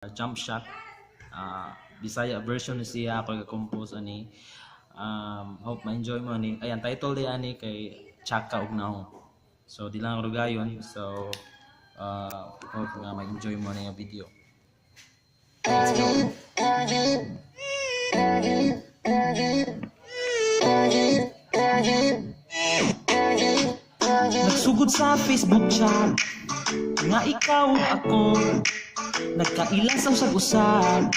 Jump shot, Bisaya version siya ako compose ani. Hope ma-enjoy mo ani. Ayan, title di ani kay Chaka ug Naong. So di lang rugayon. So hope nga ma-enjoy mo ni nga video. Let's go. Nagsugod sa Facebook chat nga ikaw ug ako, nagkailasaw sa usap.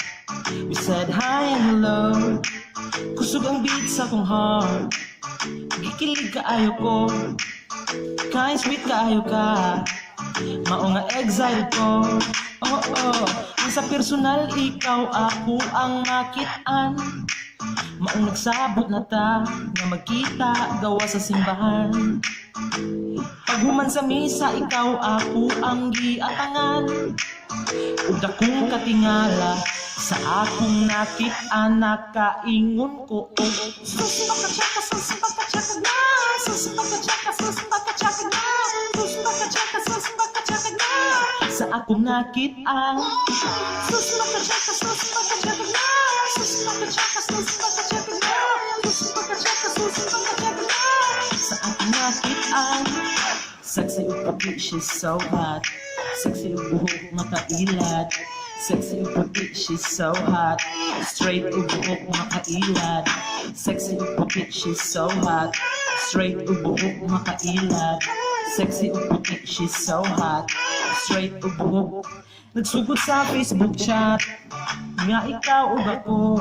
We said hi and hello. Kusog ang beat sa kong heart. Gikilig kaayo ko, kain sweet kaayo ka. Mao nga excited ko. Oh, ang sa personal ikaw ako ang makit-an. Maong nagsabot na ta nga magkita gawa sa simbahan. Paghuman sa misa ikaw ako ang giatangan. Ug dakong katingala sa akong nakit-an, nakaingon ko sus magka-chaka na, sus magka-chaka na, sus magka-chaka na, sa akong nakit-an. Sus magka-chaka na, sus magka-chaka na, sa akong nakit-an. Sexy ug puti, she's so hot. Sexy ug buhok makailad. Sexy ug puti, she's so hot. Straight ug buhok makailad. Sexy ug puti, she's so hot. Straight ug buhok makailad. Sexy ug puti, she's so hot. Straight ug buhok. Nagsugod sa Facebook chat nga ikaw ug ako,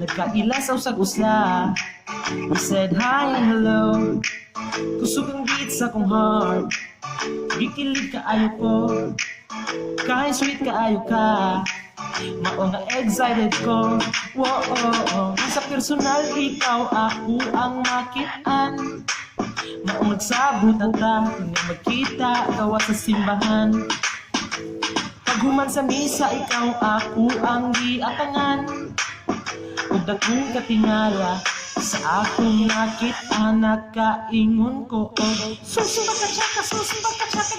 nagkailasaw sa gusla. We said hi and hello. Kusog ang beat sa kong heart. Gikilig kaayo ko, kahit sweet kaayo ka. Mao nga excited ko. Sa personal ikaw ako ang makit-an. Maong nagsabot ang ta nga magkita gawa sa simbahan. Paghuman sa misa ikaw ako ang giatangan. Ug dakong katingala sa akong nakit-an, nakaingon ko sus magka-chaka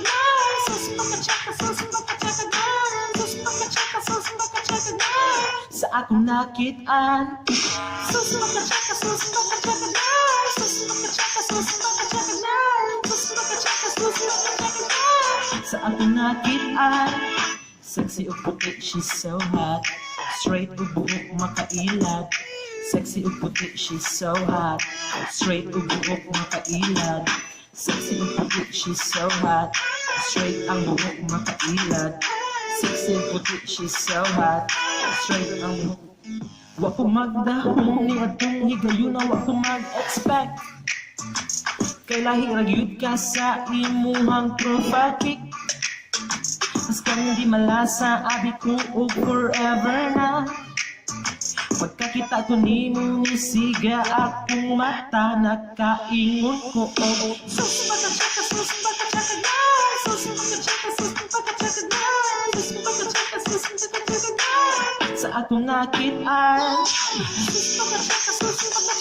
na, sus magka-chaka na, sus magka-chaka na, sa akong nakit-an. Sus magka-chaka na, sus magka-chaka na, sa akong nakit-an. Sexy ug puti, she's so hot. Straight ug buhok makailad. Sexy ug puti, she's so hot. Straight ug buhok makailad. Sexy ug puti, she's so hot. Straight ang buhok makailad. Sexy ug puti, she's so hot. Straight ang buhok. Wa ko magdahong ni atong higayon, wa ko mag-expect. Kay lahi ragyud ka sa imuhang profile pic. Mas kang di malasa, abi ko og forever na. Pagkakita ko ni mo nisiga akong mata, nakaingon ko sus magka-chaka na, sus magka-chaka na, sa akong nakit-an. Sus magka-chaka